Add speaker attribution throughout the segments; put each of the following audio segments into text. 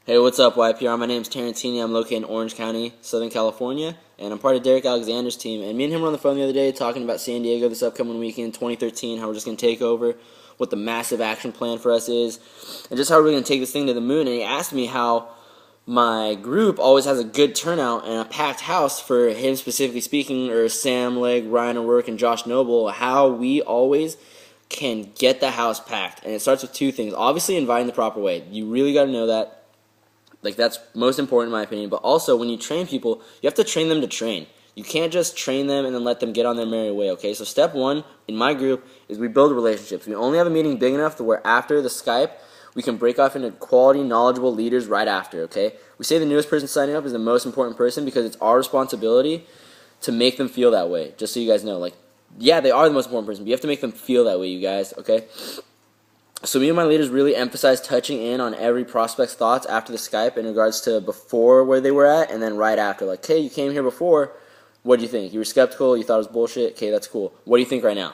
Speaker 1: Hey, what's up, YPR? My name's Tarantini. I'm located in Orange County, Southern California, and I'm part of Darik Alexander's team. And me and him were on the phone the other day talking about San Diego this upcoming weekend, 2013, how we're just going to take over, what the massive action plan for us is, and just how we're going to take this thing to the moon. And he asked me how my group always has a good turnout and a packed house for him specifically speaking, or Sam Legg, Ryan O'Rourke, and Josh Noble, how we always can get the house packed. And it starts with two things. Obviously, inviting the proper way. You really got to know that. That's most important in my opinion. But also, when you train people, you have to train them to train. You can't just train them and then let them get on their merry way, okay? So step one in my group is we build relationships. We only have a meeting big enough to where after the Skype, we can break off into quality, knowledgeable leaders right after, okay? We say the newest person signing up is the most important person because it's our responsibility to make them feel that way, just so you guys know. Yeah, they are the most important person, but you have to make them feel that way, you guys, okay? So me and my leaders really emphasize touching in on every prospect's thoughts after the Skype in regards to before where they were at and then right after. Like, hey, you came here before. What do you think? You were skeptical. You thought it was bullshit. Okay, that's cool. What do you think right now?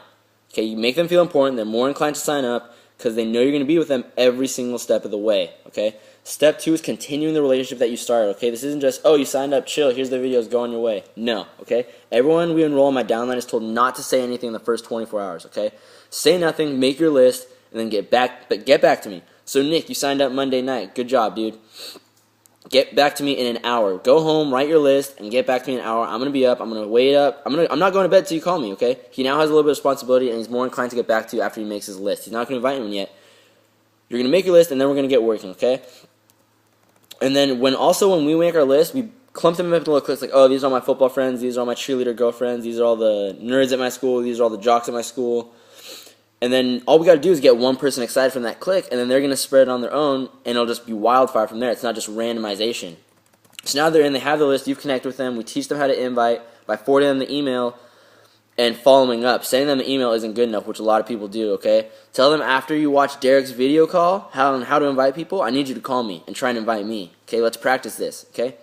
Speaker 1: Okay, you make them feel important. They're more inclined to sign up because they know you're going to be with them every single step of the way. Okay. Step two is continuing the relationship that you started. Okay, this isn't just, oh, you signed up, chill, here's the videos, go on your way. No. Okay. Everyone we enroll in my downline is told not to say anything in the first 24 hours. Okay. Say nothing. Make your list. And then get back to me. So Nick, you signed up Monday night. Good job, dude. Get back to me in an hour. Go home, write your list, and get back to me in an hour. I'm gonna be up. I'm gonna wait up. I'm not going to bed till you call me. Okay? He now has a little bit of responsibility, and he's more inclined to get back to you after he makes his list. He's not gonna invite anyone yet. You're gonna make your list, and then we're gonna get working. Okay? And then when we make our list, we clump them up into little cliques. Like, oh, these are all my football friends. These are all my cheerleader girlfriends. These are all the nerds at my school. These are all the jocks at my school. And then all we got to do is get one person excited from that click, and then they're going to spread it on their own, and it'll just be wildfire from there. It's not just randomization. So now they're in, they have the list, you've connected with them, we teach them how to invite by forwarding them the email and following up. Sending them the email isn't good enough, which a lot of people do, okay? Tell them after you watch Darik's video call how to invite people, I need you to call me and try and invite me. Okay, let's practice this, okay?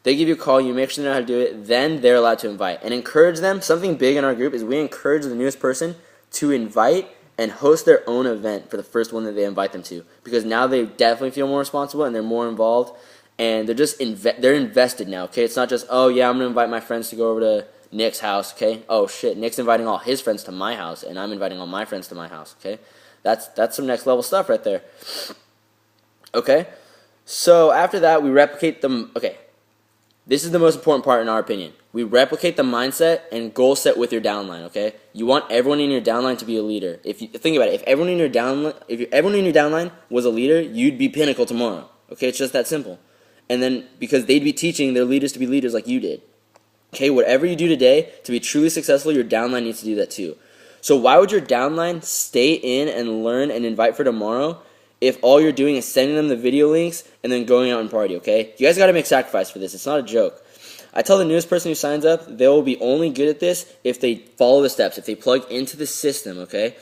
Speaker 1: They give you a call, you make sure they know how to do it, then they're allowed to invite. And encourage them. Something big in our group is we encourage the newest person to invite and host their own event for the first one that they invite them to, because now they definitely feel more responsible and they're more involved, and they're just they're invested now. Okay, it's not just, oh yeah, I'm gonna invite my friends to go over to Nick's house. Okay, oh shit, Nick's inviting all his friends to my house, and I'm inviting all my friends to my house. Okay, that's some next level stuff right there. Okay, so after that we replicate them. Okay, this is the most important part in our opinion. We replicate the mindset and goal set with your downline, okay? You want everyone in your downline to be a leader. If you think about it, if everyone in your downline was a leader, you'd be pinnacle tomorrow. Okay, it's just that simple. And then because they'd be teaching their leaders to be leaders like you did. Okay, whatever you do today to be truly successful, your downline needs to do that too. So why would your downline stay in and learn and invite for tomorrow if all you're doing is sending them the video links and then going out and party, okay? You guys got to make sacrifice for this. It's not a joke. I tell the newest person who signs up, they will be only good at this if they follow the steps, if they plug into the system, okay?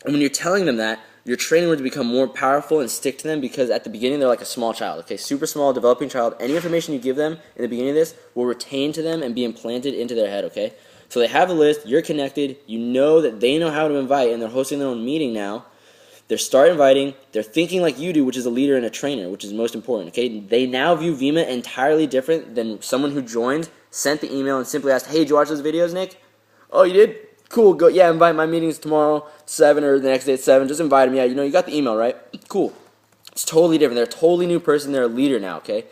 Speaker 1: And when you're telling them that, you're training them to become more powerful and stick to them, because at the beginning they're like a small child, okay? Super small, developing child. Any information you give them in the beginning of this will retain to them and be implanted into their head, okay? So they have a list, you're connected, you know that they know how to invite, and they're hosting their own meeting now. They're start inviting, they're thinking like you do, which is a leader and a trainer, which is most important, okay? They now view Vima entirely different than someone who joined, sent the email, and simply asked, hey, did you watch those videos, Nick? Oh, you did? Cool, go, yeah, invite my meetings tomorrow, 7, or the next day at 7, just invite them, yeah, you got the email, right? Cool. It's totally different. They're a totally new person, they're a leader now, okay?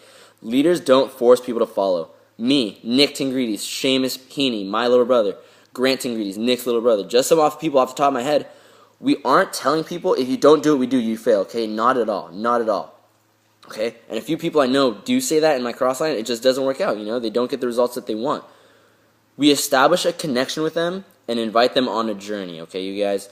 Speaker 1: Leaders don't force people to follow. Me, Nick Tingrides, Seamus Heaney, my little brother, Grant Tingrides, Nick's little brother, just some people off the top of my head. We aren't telling people, if you don't do what we do, you fail, okay? Not at all. Not at all. Okay? And a few people I know do say that in my crossline. It just doesn't work out, They don't get the results that they want. We establish a connection with them and invite them on a journey, okay, you guys?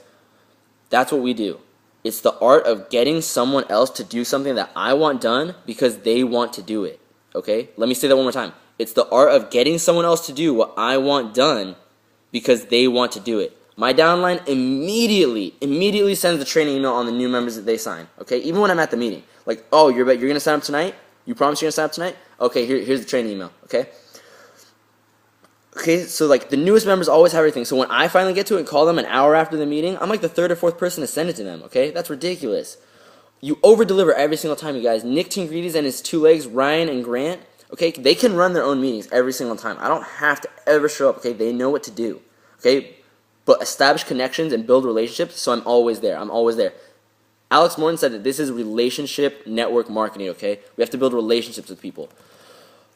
Speaker 1: That's what we do. It's the art of getting someone else to do something that I want done because they want to do it, okay? Let me say that one more time. It's the art of getting someone else to do what I want done because they want to do it. My downline immediately sends the training email on the new members that they sign. Okay, even when I'm at the meeting, like, oh, you're gonna sign up tonight? You promise you're gonna sign up tonight? Okay, here's the training email. Okay. Okay, so like the newest members always have everything. So when I finally get to it and call them an hour after the meeting, I'm like the third or fourth person to send it to them. Okay, that's ridiculous. You over-deliver every single time, you guys. Nick Tingrides and his two legs, Ryan and Grant, okay, they can run their own meetings every single time. I don't have to ever show up, okay? They know what to do, okay? But establish connections and build relationships, so I'm always there. I'm always there. Alex Morton said that this is relationship network marketing, okay? We have to build relationships with people.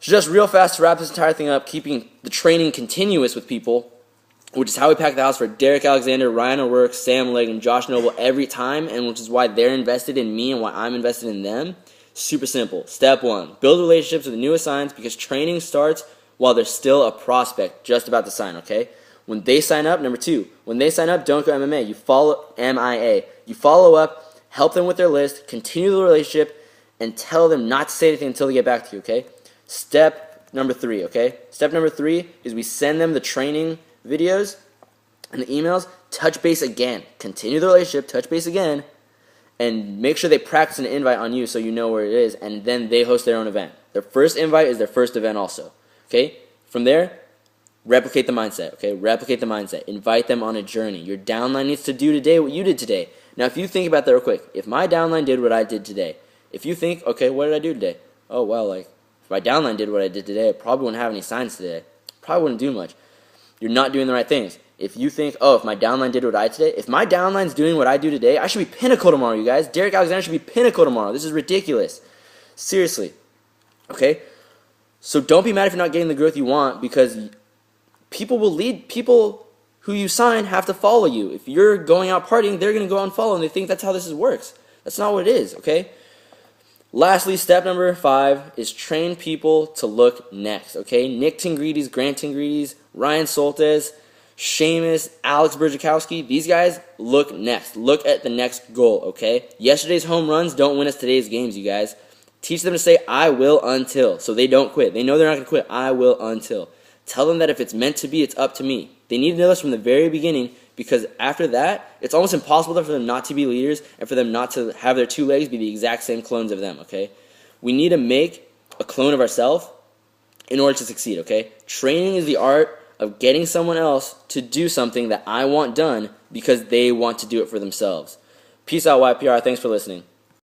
Speaker 1: So just real fast to wrap this entire thing up, keeping the training continuous with people, which is how we pack the house for Darik Alexander, Ryan O'Rourke, Sam Legg, and Josh Noble every time, and which is why they're invested in me and why I'm invested in them. Super simple. Step 1, build relationships with the newest signs because training starts while they're still a prospect just about to sign, okay? When they sign up, number 2, when they sign up, don't go MMA. You follow MIA. You follow up, help them with their list, continue the relationship, and tell them not to say anything until they get back to you, okay? Step number 3, okay? Step number 3 is we send them the training videos and the emails, touch base again. Continue the relationship, touch base again, and make sure they practice an invite on you so you know where it is, and then they host their own event. Their first invite is their first event also, okay? From there, replicate the mindset, okay? Replicate the mindset. Invite them on a journey. Your downline needs to do today what you did today. Now, if you think about that real quick, if my downline did what I did today, if you think, okay, what did I do today? Oh, well, like, if my downline did what I did today, I probably wouldn't have any signs today. Probably wouldn't do much. You're not doing the right things. If you think, oh, if my downline did what I did today, if my downline's doing what I do today, I should be pinnacle tomorrow, you guys. Darik Alexander should be pinnacle tomorrow. This is ridiculous. Seriously. Okay? So don't be mad if you're not getting the growth you want because people will lead, people who you sign have to follow you. If you're going out partying, they're going to go out and follow, and they think that's how this works. That's not what it is, okay? Lastly, step number 5 is train people to look next, okay? Nick Tingrides, Grant Tingrides, Ryan Soltes, Seamus, Alex Berjakowski, these guys look next. Look at the next goal, okay? Yesterday's home runs don't win us today's games, you guys. Teach them to say, I will until, so they don't quit. They know they're not going to quit. I will until. Tell them that if it's meant to be, it's up to me. They need to know this from the very beginning because after that, it's almost impossible for them not to be leaders and for them not to have their two legs be the exact same clones of them, okay? We need to make a clone of ourselves in order to succeed, okay? Training is the art of getting someone else to do something that I want done because they want to do it for themselves. Peace out, YPR. Thanks for listening.